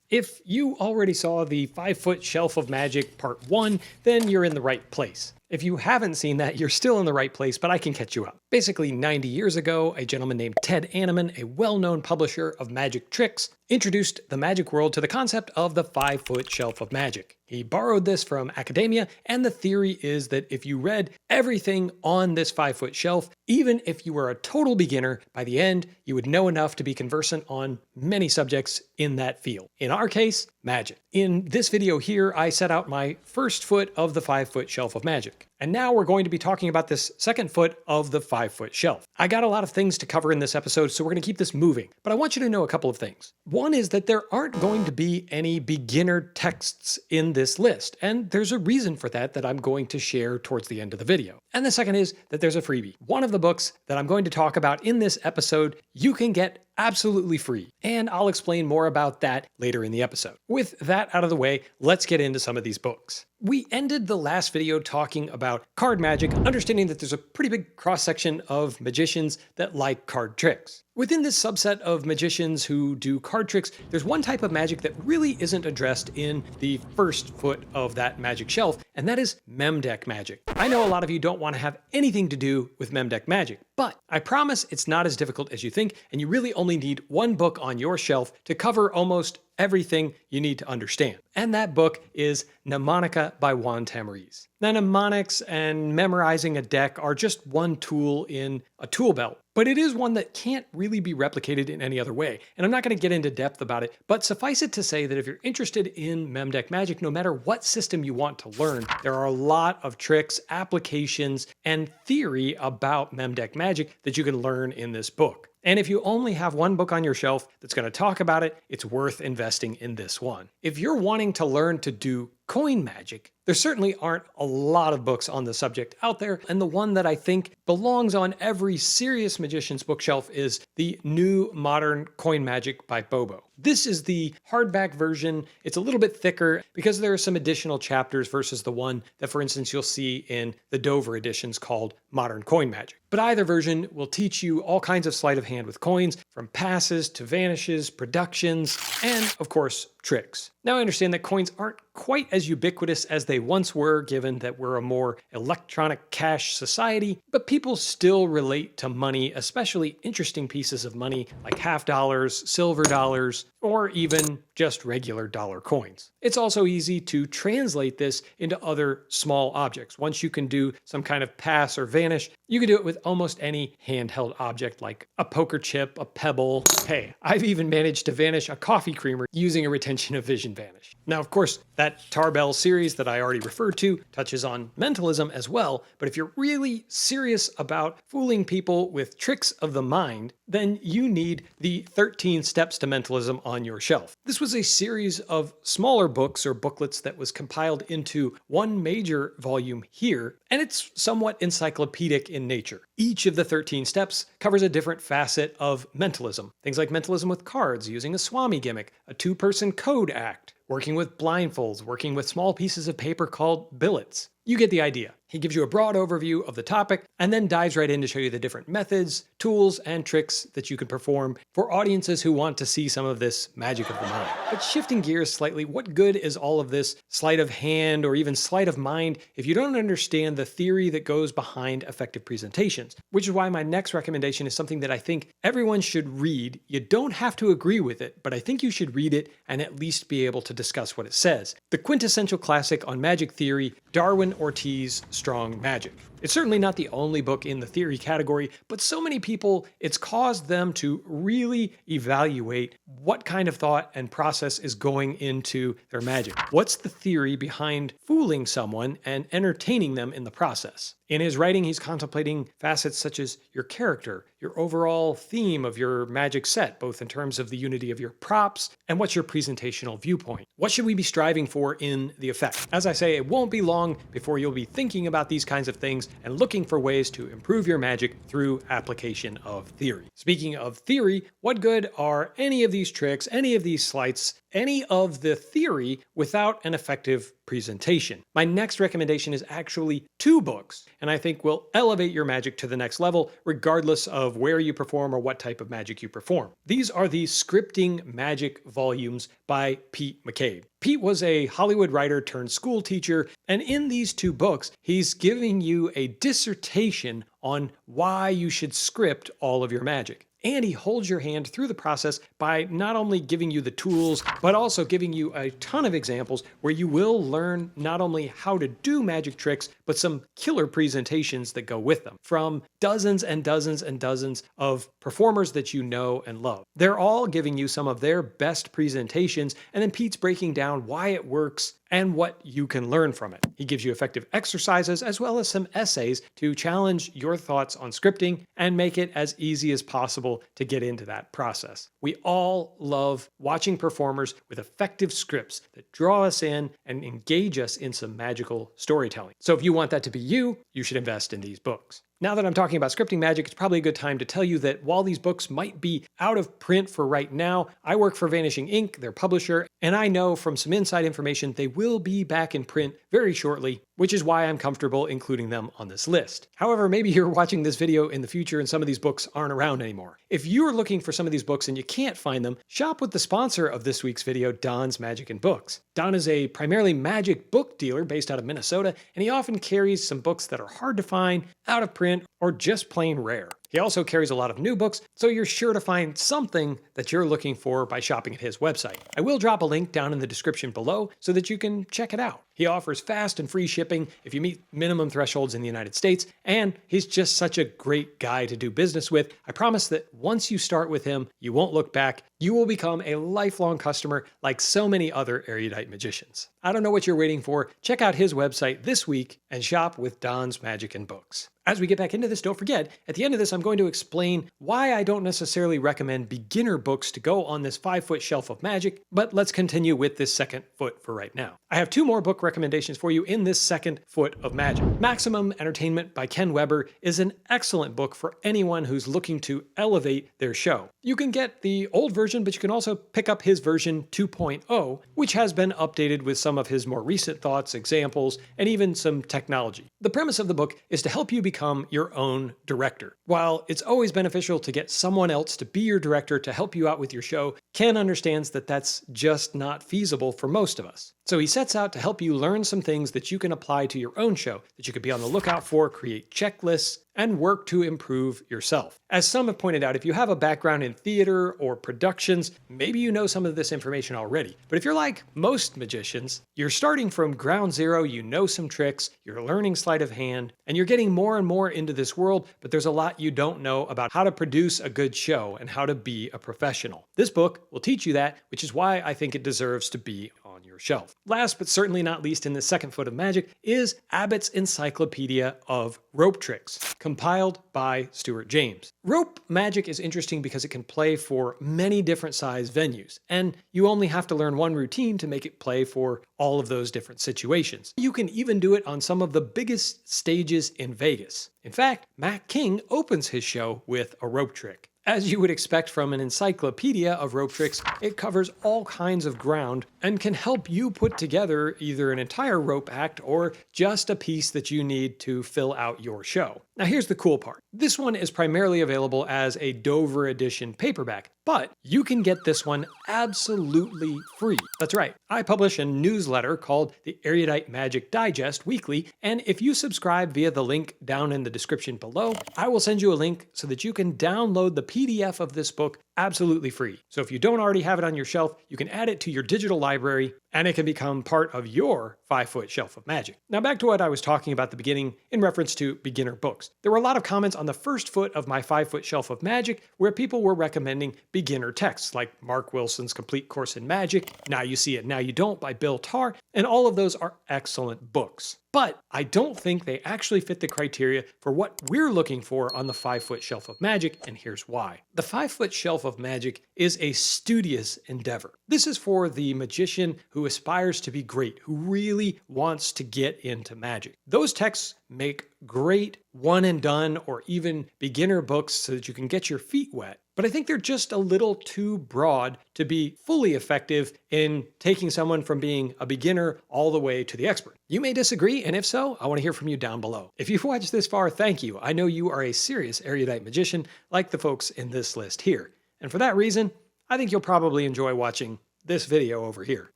If you already saw the 5-Foot Shelf of Magic Part 1, then you're in the right place. If you haven't seen that, you're still in the right place, but I can catch you up. Basically, 90 years ago, a gentleman named Ted Anneman, a well-known publisher of magic tricks, introduced the magic world to the concept of the 5-Foot Shelf of Magic. He borrowed this from academia, and the theory is that if you read everything on this 5-foot shelf, even if you were a total beginner, by the end, you would know enough to be conversant on many subjects in that field. In our case, magic. In this video here, I set out my first foot of the 5-foot shelf of magic. And now we're going to be talking about this second foot of the 5-foot shelf. I got a lot of things to cover in this episode, so we're going to keep this moving. But I want you to know a couple of things. One is that there aren't going to be any beginner texts in this list, and there's a reason for that I'm going to share towards the end of the video. And the second is that there's a freebie. One of the books that I'm going to talk about in this episode, you can get absolutely free, and I'll explain more about that later in the episode. With that out of the way, let's get into some of these books. We ended the last video talking about card magic, understanding that there's a pretty big cross-section of magicians that like card tricks. Within this subset of magicians who do card tricks, there's one type of magic that really isn't addressed in the first foot of that magic shelf, and that is mem deck magic. I know a lot of you don't want to have anything to do with mem deck magic, but I promise it's not as difficult as you think, and you really only need one book on your shelf to cover almost everything you need to understand. And that book is Mnemonica by Juan Tamariz. Now, mnemonics and memorizing a deck are just one tool in a tool belt, but it is one that can't really be replicated in any other way. And I'm not going to get into depth about it, but suffice it to say that if you're interested in mem deck magic, no matter what system you want to learn, there are a lot of tricks, applications, and theory about mem deck magic that you can learn in this book. And if you only have one book on your shelf that's going to talk about it, it's worth investing in this one. If you're wanting to learn to do coin magic, there certainly aren't a lot of books on the subject out there, and the one that I think belongs on every serious magician's bookshelf is the New Modern Coin Magic by Bobo. This is the hardback version. It's a little bit thicker because there are some additional chapters versus the one that, for instance, you'll see in the Dover editions called Modern Coin Magic. But either version will teach you all kinds of sleight of hand with coins, from passes to vanishes, productions, and, of course, tricks. Now I understand that coins aren't quite as ubiquitous as they once were, given that we're a more electronic cash society, but people still relate to money, especially interesting pieces of money like half dollars, silver dollars, or even just regular dollar coins. It's also easy to translate this into other small objects. Once you can do some kind of pass or vanish, you can do it with almost any handheld object like a poker chip, a pebble. Hey, I've even managed to vanish a coffee creamer using a retention of vision vanish. Now, of course, that Tarbell series that I already referred to touches on mentalism as well, but if you're really serious about fooling people with tricks of the mind, then you need the 13 Steps to Mentalism on your shelf. This was a series of smaller books or booklets that was compiled into one major volume here, and it's somewhat encyclopedic in nature. Each of the 13 steps covers a different facet of mentalism. Things like mentalism with cards, using a Swami gimmick, a two-person code act, working with blindfolds, working with small pieces of paper called billets. You get the idea. He gives you a broad overview of the topic and then dives right in to show you the different methods, tools, and tricks that you can perform for audiences who want to see some of this magic of the mind. But shifting gears slightly, what good is all of this sleight of hand or even sleight of mind if you don't understand the theory that goes behind effective presentations? Which is why my next recommendation is something that I think everyone should read. You don't have to agree with it, but I think you should read it and at least be able to discuss what it says. The quintessential classic on magic theory, Darwin Ortiz' Strong Magic. It's certainly not the only book in the theory category, but so many people, it's caused them to really evaluate what kind of thought and process is going into their magic. What's the theory behind fooling someone and entertaining them in the process? In his writing, he's contemplating facets such as your character, your overall theme of your magic set, both in terms of the unity of your props and what's your presentational viewpoint. What should we be striving for in the effect? As I say, it won't be long before you'll be thinking about these kinds of things and looking for ways to improve your magic through application of theory. Speaking of theory, what good are any of these tricks, any of these sleights, any of the theory without an effective presentation. My next recommendation is actually 2 books, and I think will elevate your magic to the next level, regardless of where you perform or what type of magic you perform. These are the Scripting Magic volumes by Pete McCabe. Pete was a Hollywood writer turned school teacher, and in these 2 books, he's giving you a dissertation on why you should script all of your magic. And he holds your hand through the process by not only giving you the tools, but also giving you a ton of examples where you will learn not only how to do magic tricks, but some killer presentations that go with them from dozens and dozens and dozens of performers that you know and love. They're all giving you some of their best presentations, and then Pete's breaking down why it works and what you can learn from it. He gives you effective exercises as well as some essays to challenge your thoughts on scripting and make it as easy as possible to get into that process. We all love watching performers with effective scripts that draw us in and engage us in some magical storytelling. So if you want that to be you, you should invest in these books. Now that I'm talking about scripting magic, it's probably a good time to tell you that while these books might be out of print for right now, I work for Vanishing Ink, their publisher, and I know from some inside information they will be back in print very shortly, which is why I'm comfortable including them on this list. However, maybe you're watching this video in the future and some of these books aren't around anymore. If you're looking for some of these books and you can't find them, shop with the sponsor of this week's video, Don's Magic and Books. Don is a primarily magic book dealer based out of Minnesota, and he often carries some books that are hard to find, out of print, or just plain rare. He also carries a lot of new books, so you're sure to find something that you're looking for by shopping at his website. I will drop a link down in the description below so that you can check it out. He offers fast and free shipping if you meet minimum thresholds in the United States, and he's just such a great guy to do business with. I promise that once you start with him, you won't look back. You will become a lifelong customer like so many other erudite magicians. I don't know what you're waiting for. Check out his website this week and shop with Don's Magic and Books. As we get back into this, don't forget, at the end of this, I'm going to explain why I don't necessarily recommend beginner books to go on this 5-foot shelf of magic, but let's continue with this second foot for right now. I have 2 more book recommendations for you in this second foot of magic. Maximum Entertainment by Ken Weber is an excellent book for anyone who's looking to elevate their show. You can get the old version, but you can also pick up his version 2.0, which has been updated with some of his more recent thoughts, examples, and even some technology. The premise of the book is to help you become your own director. While it's always beneficial to get someone else to be your director to help you out with your show, Ken understands that that's just not feasible for most of us. So he sets out to help you learn some things that you can apply to your own show, that you could be on the lookout for, create checklists, and work to improve yourself. As some have pointed out, if you have a background in theater or productions, maybe you know some of this information already. But if you're like most magicians, you're starting from ground zero, you know some tricks, you're learning sleight of hand, and you're getting more and more into this world, but there's a lot you don't know about how to produce a good show and how to be a professional. This book will teach you that, which is why I think it deserves to be on your shelf. Last but certainly not least in the second foot of magic is Abbott's Encyclopedia of Rope Tricks, compiled by Stuart James. Rope magic is interesting because it can play for many different size venues, and you only have to learn one routine to make it play for all of those different situations. You can even do it on some of the biggest stages in Vegas. In fact, Matt King opens his show with a rope trick. As you would expect from an encyclopedia of rope tricks, it covers all kinds of ground and can help you put together either an entire rope act or just a piece that you need to fill out your show. Now here's the cool part. This one is primarily available as a Dover edition paperback, but you can get this one absolutely free. That's right, I publish a newsletter called the Erudite Magic Digest weekly, and if you subscribe via the link down in the description below, I will send you a link so that you can download the PDF of this book absolutely free. So if you don't already have it on your shelf, you can add it to your digital library and it can become part of your 5-foot shelf of magic. Now back to what I was talking about at the beginning in reference to beginner books. There were a lot of comments on the first foot of my 5-foot shelf of magic where people were recommending beginner texts like Mark Wilson's Complete Course in Magic, Now You See It, Now You Don't by Bill Tarr, and all of those are excellent books. But I don't think they actually fit the criteria for what we're looking for on the 5-foot shelf of magic, and here's why. The 5-foot shelf of magic is a studious endeavor. This is for the magician who aspires to be great, who really wants to get into magic. Those texts make great one and done or even beginner books so that you can get your feet wet. But I think they're just a little too broad to be fully effective in taking someone from being a beginner all the way to the expert. You may disagree, and if so, I want to hear from you down below. If you've watched this far, thank you. I know you are a serious erudite magician like the folks in this list here. And for that reason, I think you'll probably enjoy watching this video over here.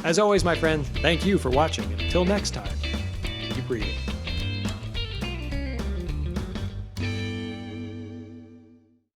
As always, my friend, thank you for watching, and until next time, keep reading.